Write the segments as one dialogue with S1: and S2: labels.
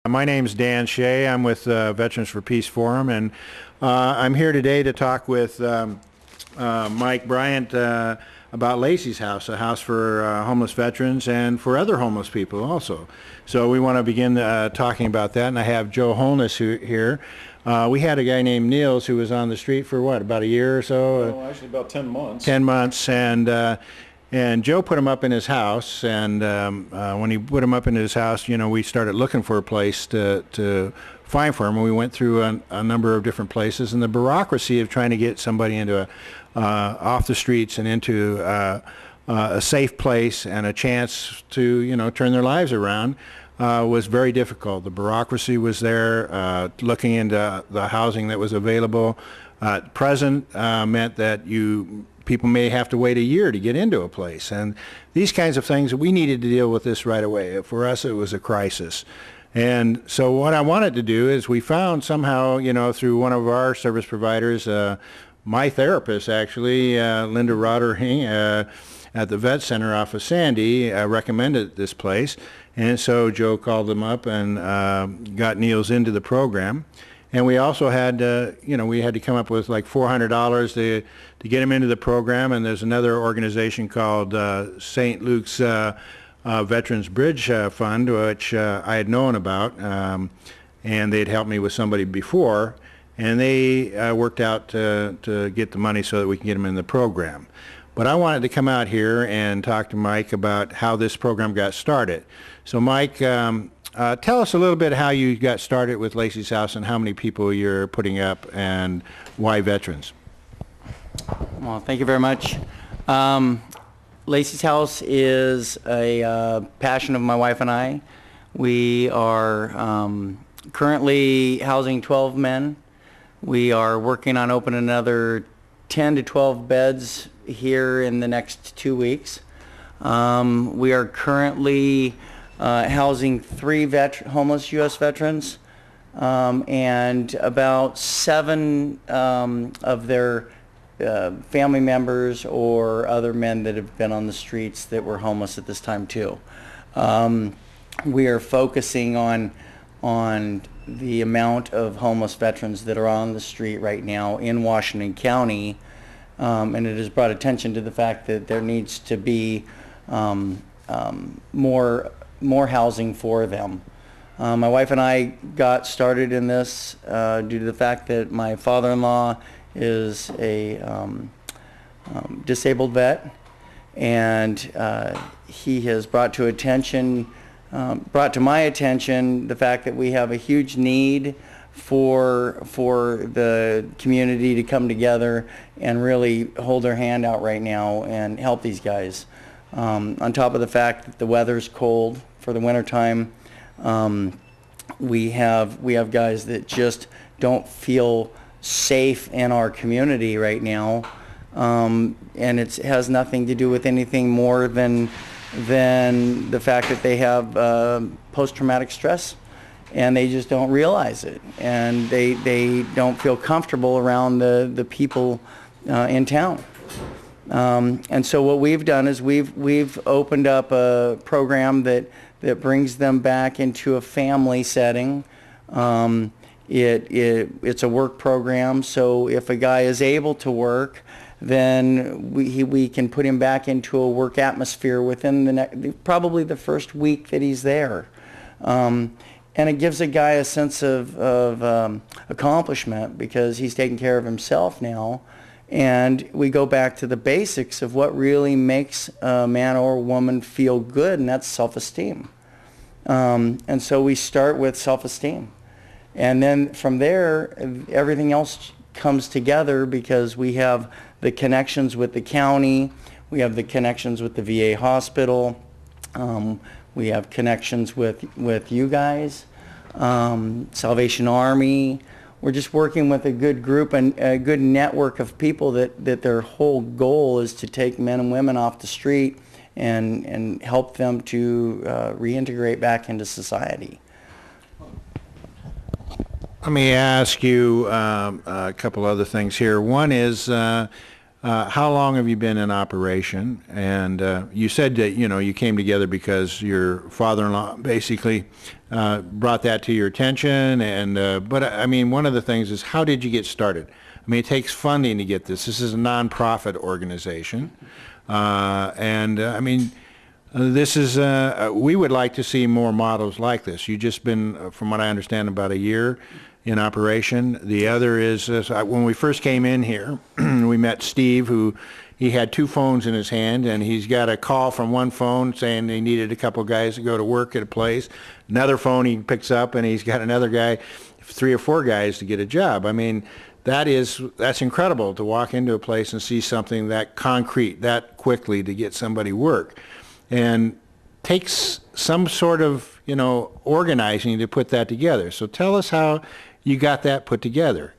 S1: My name's Dan Shea. I'm with Veterans for Peace Forum, and I'm here today to talk with Mike Bryant about Laceys House, a house for homeless veterans and for other homeless people also. So we want to begin talking about that, and I have Joe Holness here. We had a guy named Niels who was on the street for what, about a year or so?
S2: Oh, actually about 10 months.
S1: 10 months, and Joe put him up in his house, and when he put him up in his house, you know, we started looking for a place to find for him, and we went through a number of different places, and the bureaucracy of trying to get somebody into off the streets and into a safe place and a chance to, you know, turn their lives around was very difficult. The bureaucracy was there, looking into the housing that was available. Present meant that people may have to wait a year to get into a place, and these kinds of things, we needed to deal with this right away. For us, it was a crisis. And so what I wanted to do is we found somehow, you know, through one of our service providers, my therapist actually, Linda Roddering, at the Vet Center off of Sandy, recommended this place. And so Joe called them up and got Niels into the program. And we also had, you know, we had to come up with like $400 to get him into the program. And there's another organization called St. Luke's Veterans Bridge Fund, which I had known about, and they'd helped me with somebody before. And they worked out to get the money so that we can get him in the program. But I wanted to come out here and talk to Mike about how this program got started. So Mike, tell us a little bit how you got started with Laceys House and how many people you're putting up and why veterans.
S3: Well, thank you very much. Laceys House is a passion of my wife and I. We are currently housing 12 men. We are working on opening another 10 to 12 beds here in the next 2 weeks. We are currently housing 3 homeless U.S. veterans, and about 7 of their family members or other men that have been on the streets that were homeless at this time too. We are focusing on the amount of homeless veterans that are on the street right now in Washington County, and it has brought attention to the fact that there needs to be more housing for them. My wife and I got started in this due to the fact that my father-in-law is a disabled vet, and he has brought to my attention the fact that we have a huge need for the community to come together and really hold their hand out right now and help these guys. On top of the fact that the weather's cold for the wintertime, we have guys that just don't feel safe in our community right now, and it has nothing to do with anything more than the fact that they have post-traumatic stress, and they just don't realize it, and they don't feel comfortable around the people in town. And so what we've done is we've opened up a program that brings them back into a family setting. It's a work program, so if a guy is able to work, then we can put him back into a work atmosphere within probably the first week that he's there. And it gives a guy a sense of accomplishment because he's taking care of himself now. And we go back to the basics of what really makes a man or a woman feel good, and that's self-esteem. And so we start with self-esteem. And then from there, everything else comes together because we have the connections with the county, we have the connections with the VA hospital, we have connections with you guys, Salvation Army. We're just working with a good group and a good network of people that their whole goal is to take men and women off the street and help them to reintegrate back into society.
S1: Let me ask you a couple other things here. One is how long have you been in operation? And you said that, you know, you came together because your father-in-law basically brought that to your attention. And but I mean, one of the things is, how did you get started? I mean, it takes funding to get this. This is a nonprofit organization. I mean, this is, we would like to see more models like this. You've just been, from what I understand, about a year in operation. The other is, when we first came in here, we met Steve, who he had 2 phones in his hand, and he's got a call from one phone saying they needed a couple guys to go to work at a place. Another phone he picks up, and he's got another guy, 3 or 4 guys to get a job. I mean, that's incredible to walk into a place and see something that concrete, that quickly to get somebody work. And takes some sort of, you know, organizing to put that together. So tell us how you got that put together.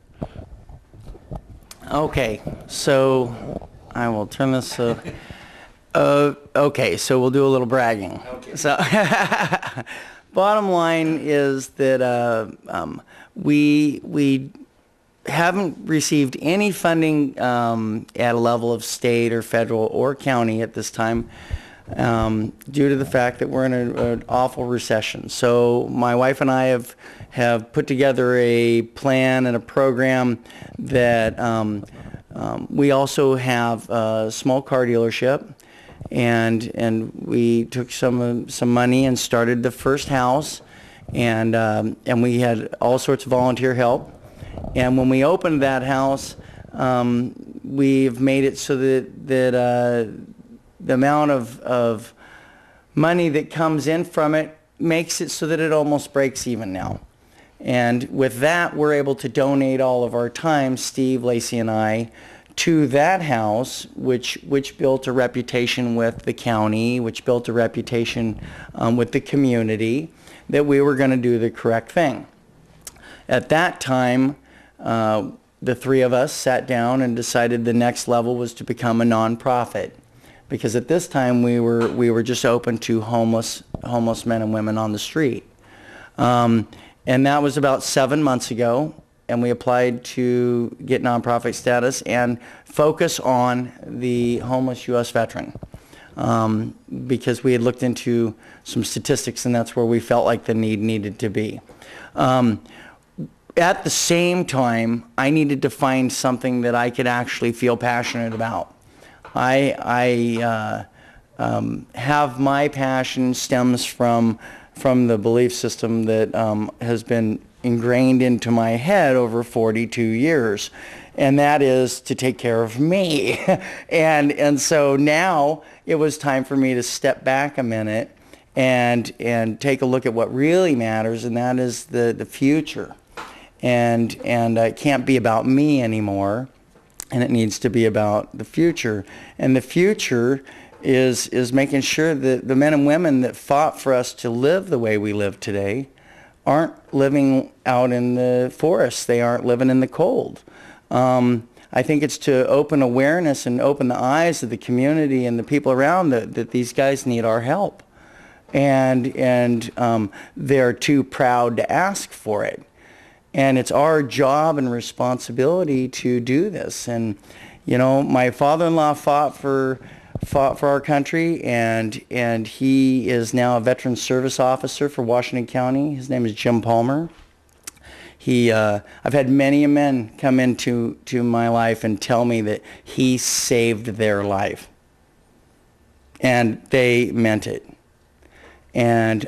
S3: Okay, so I will turn this. Okay, so we'll do a little bragging. Okay. So, bottom line is that we haven't received any funding at a level of state or federal or county at this time, due to the fact that we're in an awful recession. So my wife and I have put together a plan and a program that we also have a small car dealership, and we took some money and started the first house, and we had all sorts of volunteer help. And when we opened that house, we've made it so that the amount of money that comes in from it makes it so that it almost breaks even now. And with that, we're able to donate all of our time, Steve, Lacey, and I, to that house, which built a reputation with the county, which built a reputation with the community, that we were going to do the correct thing. At that time, the 3 of us sat down and decided the next level was to become a nonprofit. Because at this time we were just open to homeless men and women on the street, and that was about 7 months ago. And we applied to get nonprofit status and focus on the homeless U.S. veteran, because we had looked into some statistics, and that's where we felt like the need needed to be. At the same time, I needed to find something that I could actually feel passionate about. I have my passion stems from the belief system that has been ingrained into my head over 42 years, and that is to take care of me. and so now it was time for me to step back a minute and take a look at what really matters, and that is the future. And it can't be about me anymore, and it needs to be about the future. And the future is making sure that the men and women that fought for us to live the way we live today aren't living out in the forest. They aren't living in the cold. I think it's to open awareness and open the eyes of the community and the people around that these guys need our help. And they're too proud to ask for it. And it's our job and responsibility to do this. And, you know, my father-in-law fought for our country, and he is now a veteran service officer for Washington County. His name is Jim Palmer. I've had many men come into my life and tell me that he saved their life, and they meant it. And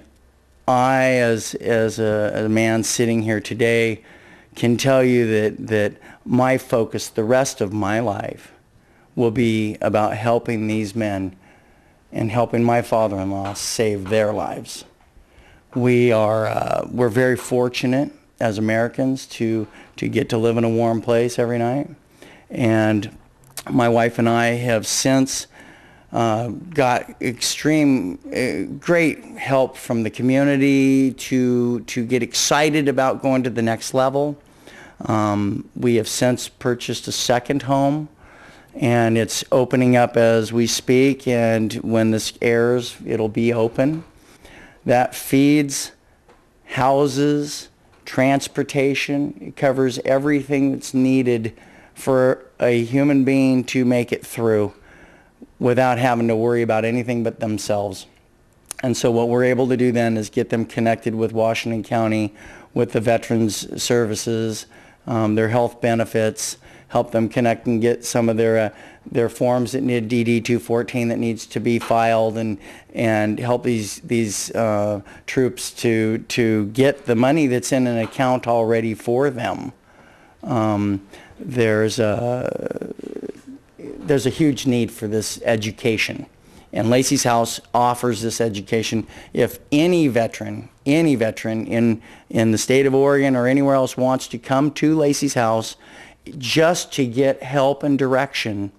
S3: I, as a man sitting here today, can tell you that my focus the rest of my life will be about helping these men and helping my father-in-law save their lives. We're very fortunate as Americans to get to live in a warm place every night, and my wife and I have since got great help from the community to get excited about going to the next level. We have since purchased a second home, and it's opening up as we speak, and when this airs, it'll be open. That feeds, houses, transportation. It covers everything that's needed for a human being to make it through without having to worry about anything but themselves. And so what we're able to do then is get them connected with Washington County, with the Veterans Services, their health benefits, help them connect and get some of their forms that need DD 214 that needs to be filed, and help these troops to get the money that's in an account already for them. There's a huge need for this education, and Laceys House offers this education. If any veteran in the state of Oregon or anywhere else wants to come to Laceys House just to get help and direction,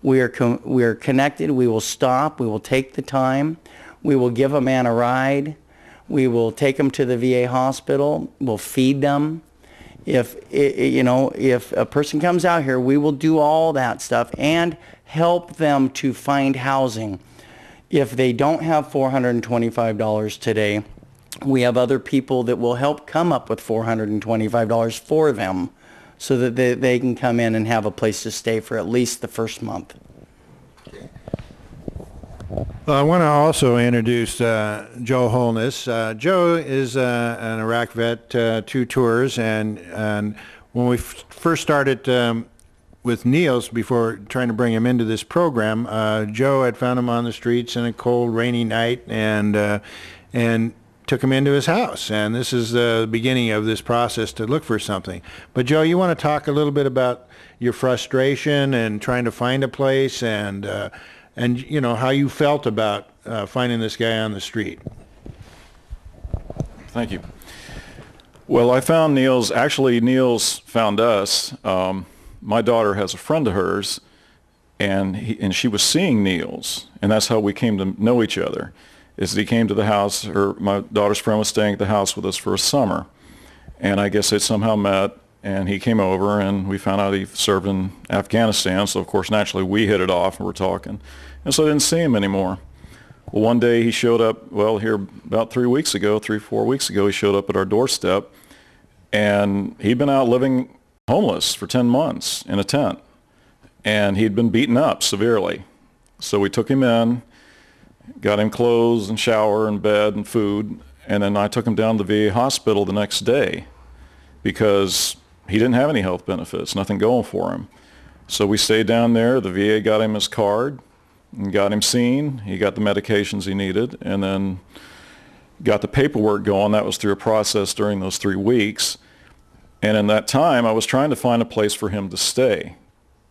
S3: we are connected. We will stop. We will take the time. We will give a man a ride. We will take them to the VA hospital. We'll feed them. If a person comes out here, we will do all that stuff and help them to find housing. If they don't have $425 today, we have other people that will help come up with $425 for them, so that they can come in and have a place to stay for at least the first month.
S1: Well, I want to also introduce Joe Holness. Joe is an Iraq vet, 2 tours, and when we first started with Niels, before trying to bring him into this program, Joe had found him on the streets in a cold, rainy night, and took him into his house. And this is the beginning of this process to look for something. But Joe, you want to talk a little bit about your frustration and trying to find a place, and you know how you felt about finding this guy on the street.
S2: Thank you. Well, I found Niels. Actually, Niels found us. My daughter has a friend of hers, and she was seeing Niels, and that's how we came to know each other. Is that he came to the house. My daughter's friend was staying at the house with us for a summer, and I guess they somehow met, and he came over, and we found out he served in Afghanistan. So of course, naturally, we hit it off, and we're talking, and so I didn't see him anymore. Well, one day he showed up. Well, here about 4 weeks ago, he showed up at our doorstep, and he'd been out living homeless for 10 months in a tent, and he'd been beaten up severely. So we took him in, got him clothes and shower and bed and food, and then I took him down to the VA hospital the next day because he didn't have any health benefits, nothing going for him. So we stayed down there. The VA got him his card and got him seen. He got the medications he needed, and then got the paperwork going. That was through a process during those 3 weeks. And in that time, I was trying to find a place for him to stay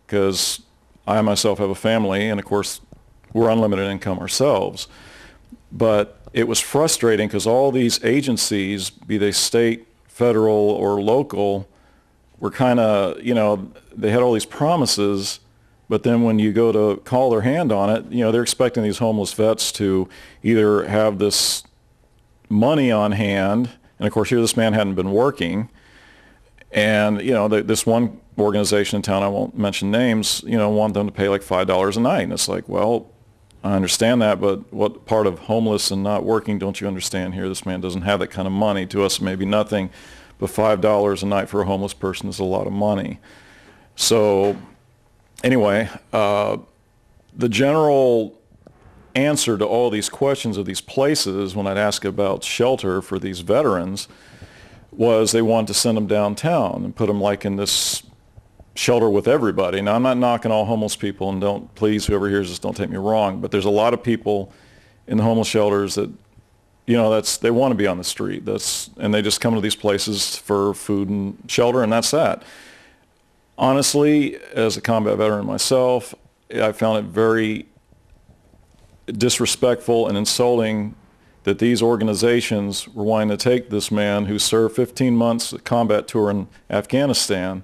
S2: because I myself have a family, and of course, we're unlimited income ourselves. But it was frustrating because all these agencies, be they state, federal, or local, were kind of, they had all these promises, but then when you go to call their hand on it, they're expecting these homeless vets to either have this money on hand, and of course here this man hadn't been working, and this one organization in town, I won't mention names, want them to pay like $5 a night, and it's like, well, I understand that, but what part of homeless and not working don't you understand here? This man doesn't have that kind of money. To us, maybe nothing, but $5 a night for a homeless person is a lot of money. So anyway, the general answer to all these questions of these places when I'd ask about shelter for these veterans was they wanted to send them downtown and put them like in this shelter with everybody. Now, I'm not knocking all homeless people, and please, whoever hears this, don't take me wrong, but there's a lot of people in the homeless shelters that, they want to be on the street. And they just come to these places for food and shelter, and that's that. Honestly, as a combat veteran myself, I found it very disrespectful and insulting that these organizations were wanting to take this man who served 15 months at combat tour in Afghanistan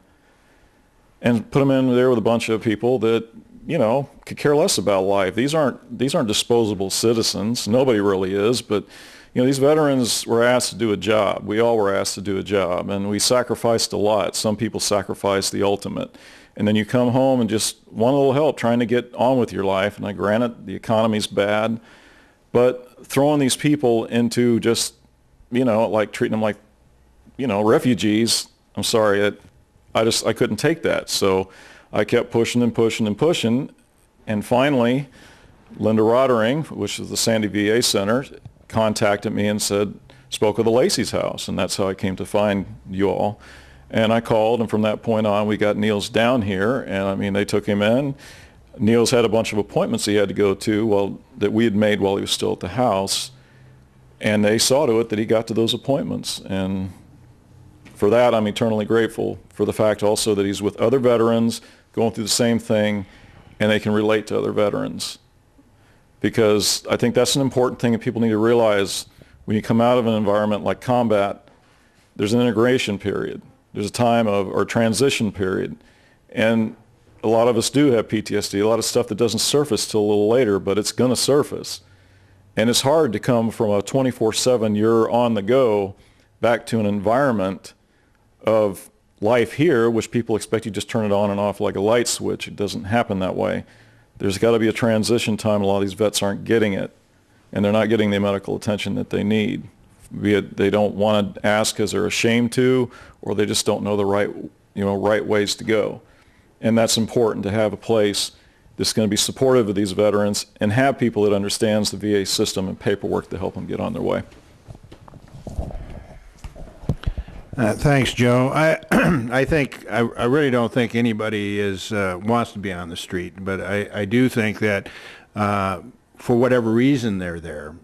S2: and put him in there with a bunch of people that, could care less about life. These aren't disposable citizens. Nobody really is, but, these veterans were asked to do a job. We all were asked to do a job, and we sacrificed a lot. Some people sacrificed the ultimate. And then you come home and just want a little help trying to get on with your life. And I grant the economy's bad, but throwing these people into just, like treating them like, refugees, I'm sorry, I couldn't take that. So I kept pushing and pushing and pushing. And finally, Linda Roddering, which is the Sandy VA Center, contacted me and spoke of the Laceys House. And that's how I came to find you all. And I called, and from that point on, we got Niels down here. And I mean, they took him in. Niels had a bunch of appointments he had to go to that we had made while he was still at the house. And they saw to it that he got to those appointments. And for that, I'm eternally grateful, for the fact also that he's with other veterans going through the same thing, and they can relate to other veterans. Because I think that's an important thing that people need to realize. When you come out of an environment like combat, there's an integration period. There's a time or transition period. And a lot of us do have PTSD, a lot of stuff that doesn't surface till a little later, but it's going to surface. And it's hard to come from a 24/7, you're on the go, back to an environment of life here, which people expect you just turn it on and off like a light switch. It doesn't happen that way. There's got to be a transition time. A lot of these vets aren't getting it, and they're not getting the medical attention that they need. Be it they don't want to ask because they're ashamed to, or they just don't know the right ways to go. And that's important, to have a place that's going to be supportive of these veterans and have people that understands the VA system and paperwork to help them get on their way.
S1: Thanks, Joe. I really don't think anybody wants to be on the street, but I do think that for whatever reason they're there.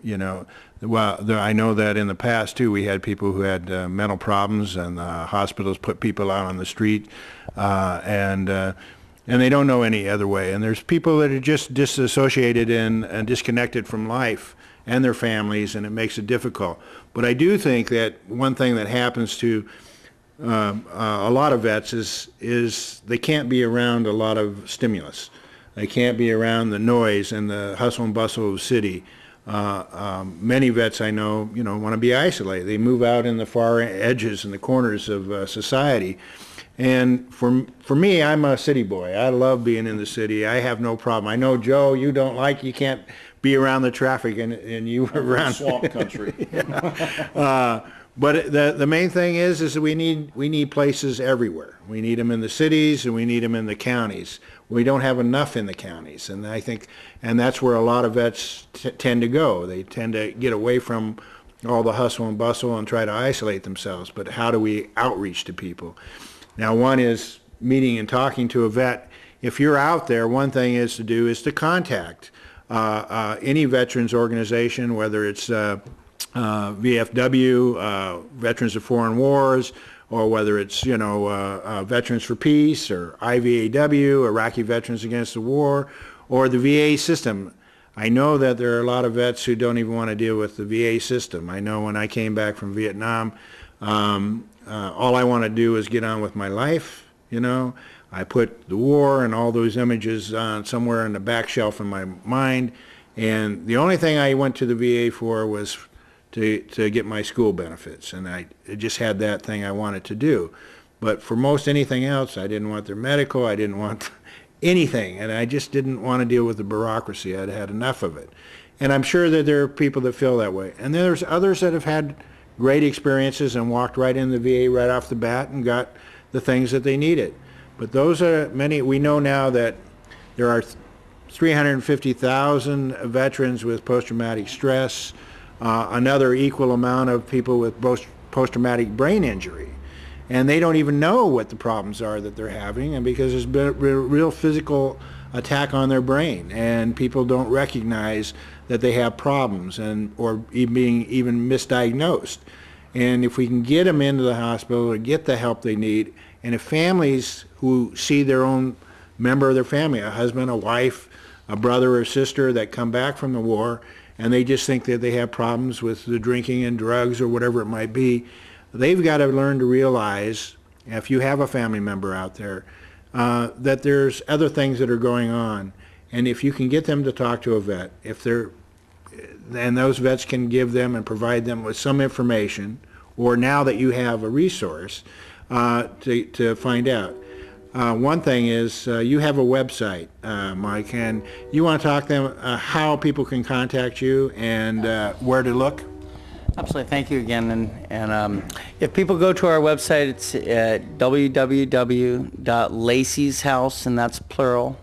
S1: Well, I know that in the past too, we had people who had mental problems, and hospitals put people out on the street, and they don't know any other way. And there's people that are just disassociated and disconnected from life and their families, and it makes it difficult. But I do think that one thing that happens to a lot of vets is they can't be around a lot of stimulus. They can't be around the noise and the hustle and bustle of the city. Many vets I know, want to be isolated. They move out in the far edges and the corners of society. And for me, I'm a city boy. I love being in the city. I have no problem. I know, Joe, you can't be around the traffic, and you were around
S2: swamp country.
S1: But the main thing is that we need places everywhere. We need them in the cities, and we need them in the counties. We don't have enough in the counties, and I think, and that's where a lot of vets tend to go. They tend to get away from all the hustle and bustle and try to isolate themselves. But how do we outreach to people? Now, one is meeting and talking to a vet. If you're out there, one thing is to contact any veterans organization, whether it's VFW, Veterans of Foreign Wars, or whether it's Veterans for Peace, or IVAW, Iraqi Veterans Against the War, or the VA system. I know that there are a lot of vets who don't even want to deal with the VA system. I know when I came back from Vietnam, all I want to do is get on with my life. I put the war and all those images somewhere in the back shelf in my mind, and the only thing I went to the VA for was to get my school benefits, and I just had that thing I wanted to do. But for most anything else, I didn't want their medical, I didn't want anything, and I just didn't want to deal with the bureaucracy. I'd had enough of it. And I'm sure that there are people that feel that way. And there's others that have had great experiences and walked right in the VA right off the bat and got the things that they needed. But those are many. We know now that there are 350,000 veterans with post-traumatic stress, another equal amount of people with post-traumatic brain injury. And they don't even know what the problems are that they're having, and because there's been a real physical attack on their brain, and people don't recognize that they have problems or being even misdiagnosed. And if we can get them into the hospital or get the help they need, and if families who see their own member of their family, a husband, a wife, a brother or sister that come back from the war, and they just think that they have problems with the drinking and drugs or whatever it might be, they've got to learn to realize, if you have a family member out there, that there's other things that are going on. And if you can get them to talk to a vet, and those vets can give them and provide them with some information, or now that you have a resource, to find out. One thing is you have a website, Mike, and you want to talk to them how people can contact you and where to look?
S3: Absolutely. Thank you again. And if people go to our website, it's at www.laceyshouse, and that's plural,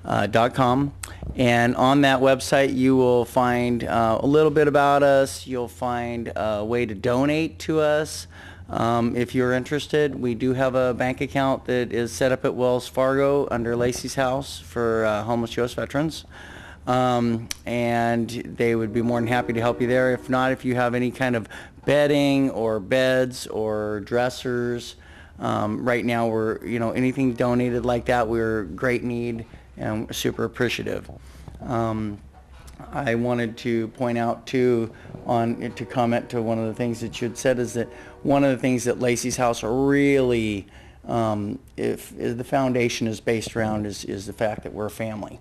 S3: .com. And on that website, you will find a little bit about us. You'll find a way to donate to us. If you're interested, we do have a bank account that is set up at Wells Fargo under Laceys House for homeless U.S. veterans. And they would be more than happy to help you there. If not, if you have any kind of bedding or beds or dressers, right now we're, anything donated like that, we're great need and we're super appreciative. I wanted to point out too, to comment to one of the things that you had said, is that one of the things that Laceys House are really, if the foundation is based around, is the fact that we're a family.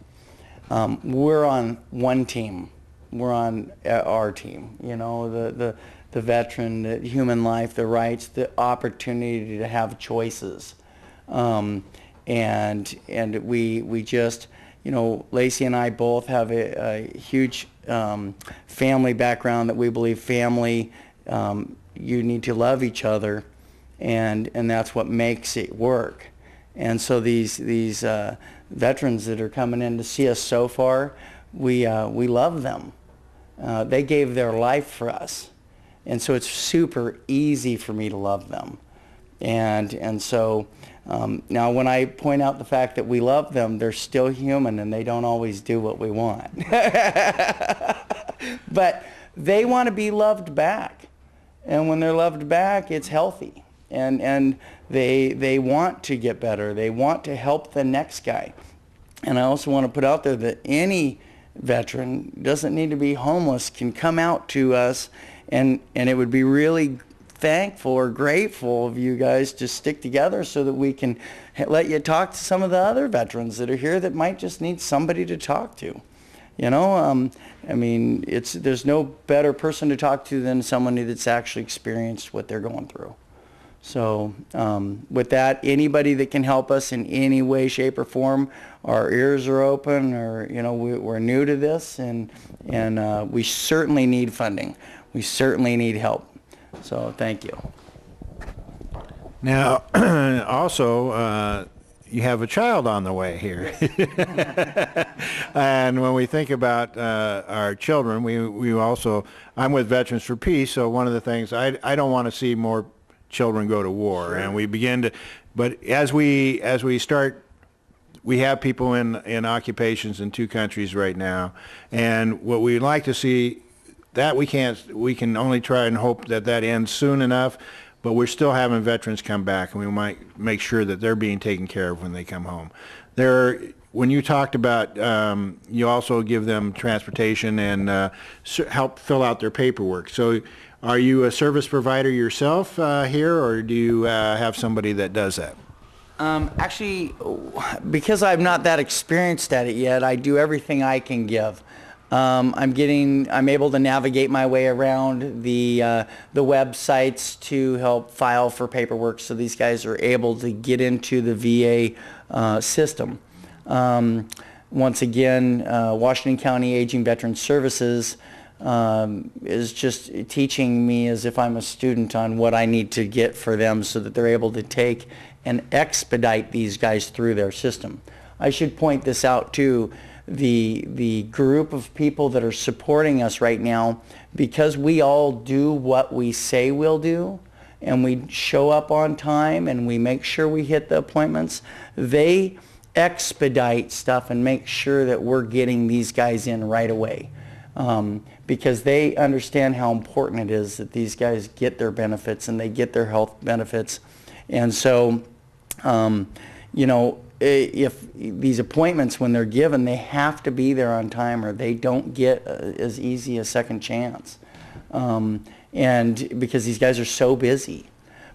S3: We're on one team. We're on our team. The veteran, the human life, the rights, the opportunity to have choices, and we just, Lacey and I both have a huge family background, that we believe family, you need to love each other, and that's what makes it work. And so these veterans that are coming in to see us so far, we love them. They gave their life for us, and so it's super easy for me to love them. And so now when I point out the fact that we love them, they're still human and they don't always do what we want. But they want to be loved back, and when they're loved back, it's healthy. And they want to get better. They want to help the next guy. And I also want to put out there that any veteran, doesn't need to be homeless, can come out to us, and it would be really thankful or grateful of you guys to stick together so that we can let you talk to some of the other veterans that are here that might just need somebody to talk to. I mean, there's no better person to talk to than someone that's actually experienced what they're going through. So with that, anybody that can help us in any way, shape, or form, our ears are open. Or we're new to this, and we certainly need funding. We certainly need help. So thank you.
S1: Now, also, you have a child on the way here. And when we think about our children, we also, I'm with Veterans for Peace, so one of the things, I don't want to see more children go to war. Sure. And we begin to, but as we start, we have people in occupations in 2 countries right now, and what we'd like to see, that we can only try and hope that ends soon enough, but we're still having veterans come back, and we might make sure that they're being taken care of when they come home. When you talked about, you also give them transportation and help fill out their paperwork. So are you a service provider yourself here, or do you have somebody that does that?
S3: Actually, because I'm not that experienced at it yet, I do everything I can give. I'm able to navigate my way around the websites to help file for paperwork, so these guys are able to get into the VA system. Once again, Washington County Aging Veteran Services is just teaching me as if I'm a student on what I need to get for them, so that they're able to take and expedite these guys through their system. I should point this out too. The group of people that are supporting us right now, because we all do what we say we'll do, and we show up on time, and we make sure we hit the appointments, they expedite stuff and make sure that we're getting these guys in right away, because they understand how important it is that these guys get their benefits and they get their health benefits. And so, if these appointments, when they're given, they have to be there on time, or they don't get as easy a second chance. And because these guys are so busy.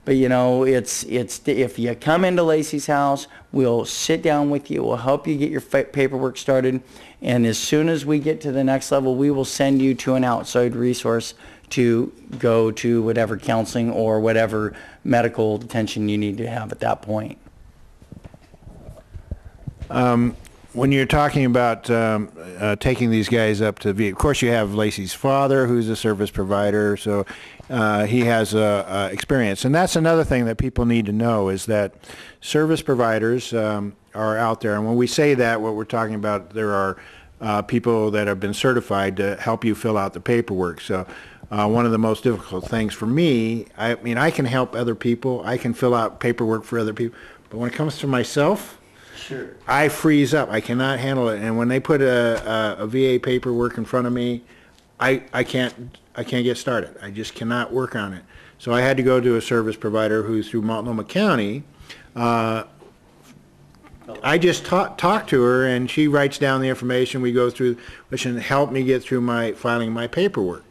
S3: But it's if you come into Laceys House, we'll sit down with you, we'll help you get your paperwork started, and as soon as we get to the next level, we will send you to an outside resource to go to whatever counseling or whatever medical attention you need to have at that point.
S1: when you're talking about taking these guys up to VA, of course you have Laceys' father, who's a service provider, so he has experience. And that's another thing that people need to know is that service providers are out there. And when we say that, what we're talking about, there are people that have been certified to help you fill out the paperwork. So one of the most difficult things for me, I mean, I can help other people, I can fill out paperwork for other people, but when it comes to myself,
S3: Sure.
S1: I freeze up. I cannot handle it. And when they put a VA paperwork in front of me, I can't get started. I just cannot work on it. So I had to go to a service provider who's through Multnomah County. I just talk to her, and she writes down the information. We go through, which can help me get through my filing my paperwork.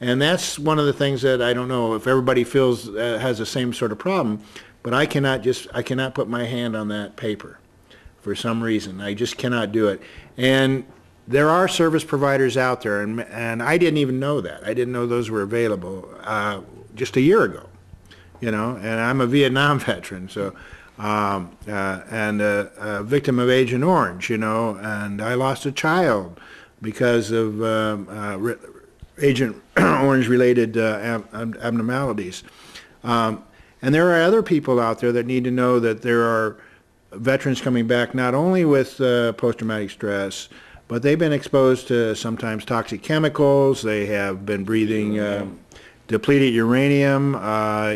S1: And that's one of the things that I don't know if everybody feels has the same sort of problem, but I cannot put my hand on that paper. For some reason, I just cannot do it. And there are service providers out there, and I didn't even know that. I didn't know those were available just a year ago, you know. And I'm a Vietnam veteran, so and a victim of Agent Orange, you know. And I lost a child because of Agent Orange-related abnormalities. And there are other people out there that need to know that there are veterans coming back not only with post-traumatic stress, but they've been exposed to sometimes toxic chemicals. They have been breathing depleted uranium.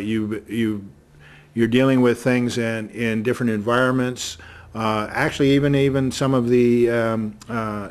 S1: You're dealing with things in different environments. Actually, even some of the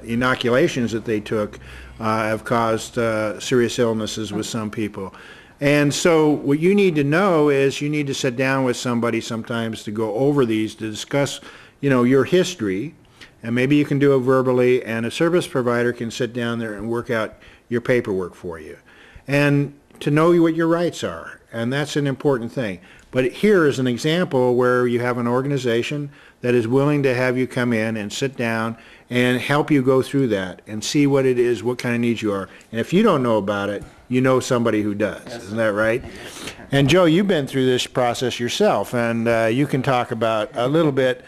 S1: inoculations that they took have caused serious illnesses with some people. And so what you need to know is you need to sit down with somebody sometimes to go over these, to discuss, you know, your history, and maybe you can do it verbally, and a service provider can sit down there and work out your paperwork for you, and to know what your rights are, and that's an important thing. But here is an example where you have an organization that is willing to have you come in and sit down and help you go through that and see what it is, what kind of needs you are. And if you don't know about it, you know somebody who does. Yes. Isn't that right? Yes. And Joe, you've been through this process yourself, and you can talk about a little bit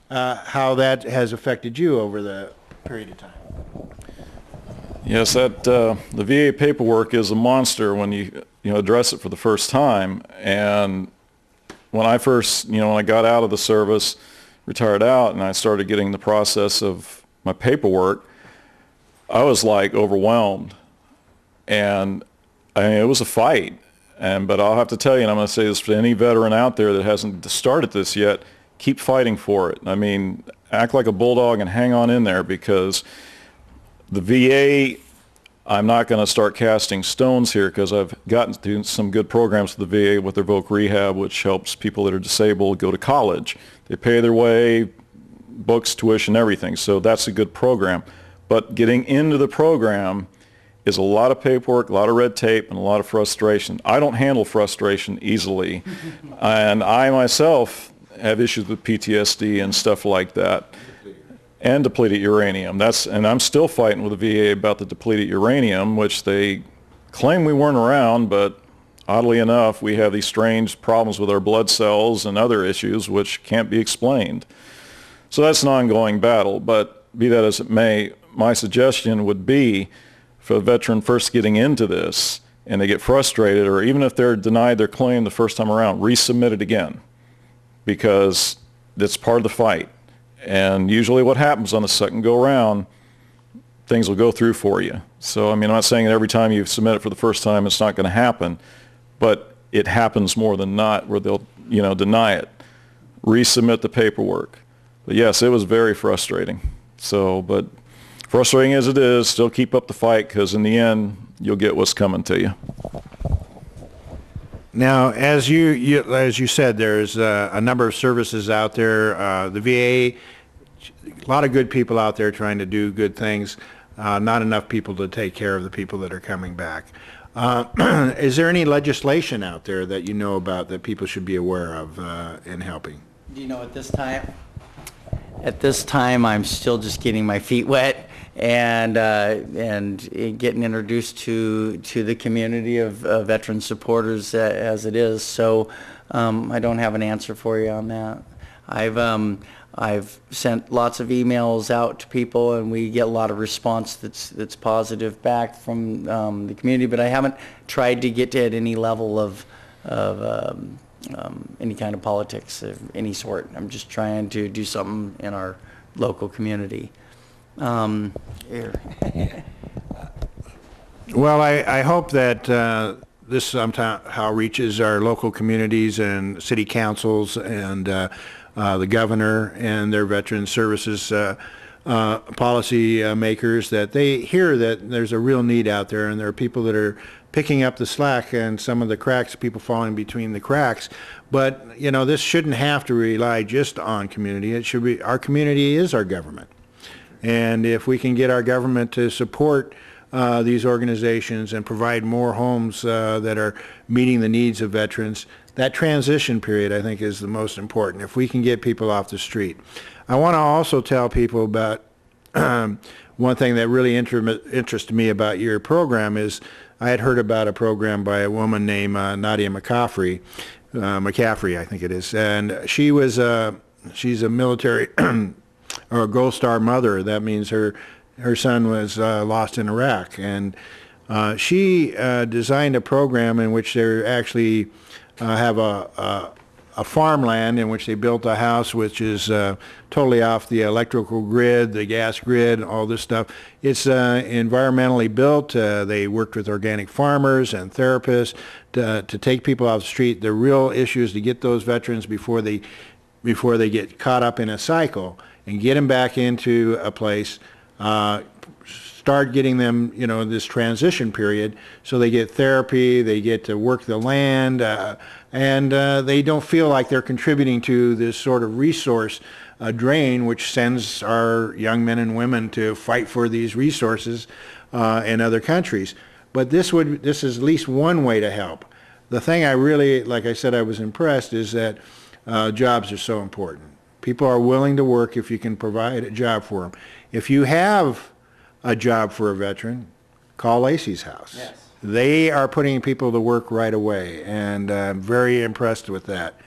S1: how that has affected you over the period of time.
S2: Yes, the VA paperwork is a monster when you address it for the first time. And when I first, when I got out of the service, retired out, and I started getting the process of my paperwork, I was like overwhelmed. And I mean, it was a fight. But I'll have to tell you, and I'm going to say this to any veteran out there that hasn't started this yet, keep fighting for it. I mean, act like a bulldog and hang on in there, because the VA, I'm not going to start casting stones here, because I've gotten through some good programs with the VA with their voc rehab, which helps people that are disabled go to college. They pay their way, books, tuition, everything. So that's a good program. But getting into the program is a lot of paperwork, a lot of red tape, and a lot of frustration. I don't handle frustration easily. And I myself have issues with PTSD and stuff like that. And depleted uranium. And I'm still fighting with the VA about the depleted uranium, which they claim we weren't around, but oddly enough, we have these strange problems with our blood cells and other issues which can't be explained. So that's an ongoing battle, but be that as it may, my suggestion would be for a veteran first getting into this and they get frustrated, or even if they're denied their claim the first time around, resubmit it again, because that's part of the fight. And usually what happens on the second go-around, things will go through for you. So, I mean, I'm not saying that every time you submit it for the first time it's not going to happen, but it happens more than not where they'll, deny it. Resubmit the paperwork. But yes, it was very frustrating. So, but frustrating as it is, still keep up the fight, because in the end, you'll get what's coming to you.
S1: Now, as you said, there's a number of services out there. The VA, a lot of good people out there trying to do good things. Not enough people to take care of the people that are coming back. Is there any legislation out there that you know about that people should be aware of in helping?
S3: Do you know at this time? At this time, I'm still just getting my feet wet and getting introduced to the community of veteran supporters as it is. So I don't have an answer for you on that. I've I've sent lots of emails out to people, and we get a lot of response that's positive back from the community. But I haven't tried to get to at any level of any kind of politics of any sort. I'm just trying to do something in our local community. Here.
S1: Well, I hope that this somehow reaches our local communities and city councils and the governor and their veteran services policy makers, that they hear that there's a real need out there, and there are people that are picking up the slack and some of the cracks, people falling between the cracks. But, you know, this shouldn't have to rely just on community. It should be, our community is our government. And if we can get our government to support these organizations and provide more homes that are meeting the needs of veterans, that transition period, I think, is the most important, if we can get people off the street. I want to also tell people about one thing that really interested me about your program is I had heard about a program by a woman named Nadia McCaffrey, I think it is, and she's a military or a Gold Star mother. That means her son was lost in Iraq, and she designed a program in which they actually have a farmland in which they built a house which is totally off the electrical grid, the gas grid, all this stuff. It's environmentally built. They worked with organic farmers and therapists to take people off the street. The real issue is to get those veterans before they get caught up in a cycle, and get them back into a place, start getting them, you know, this transition period, so they get therapy, they get to work the land, and they don't feel like they're contributing to this sort of resource drain, which sends our young men and women to fight for these resources in other countries. But this is at least one way to help. The thing I really, like I said, I was impressed is that jobs are so important. People are willing to work if you can provide a job for them. If you have a job for a veteran, call Laceys House. Yes. They are putting people to work right away, and I'm very impressed with that.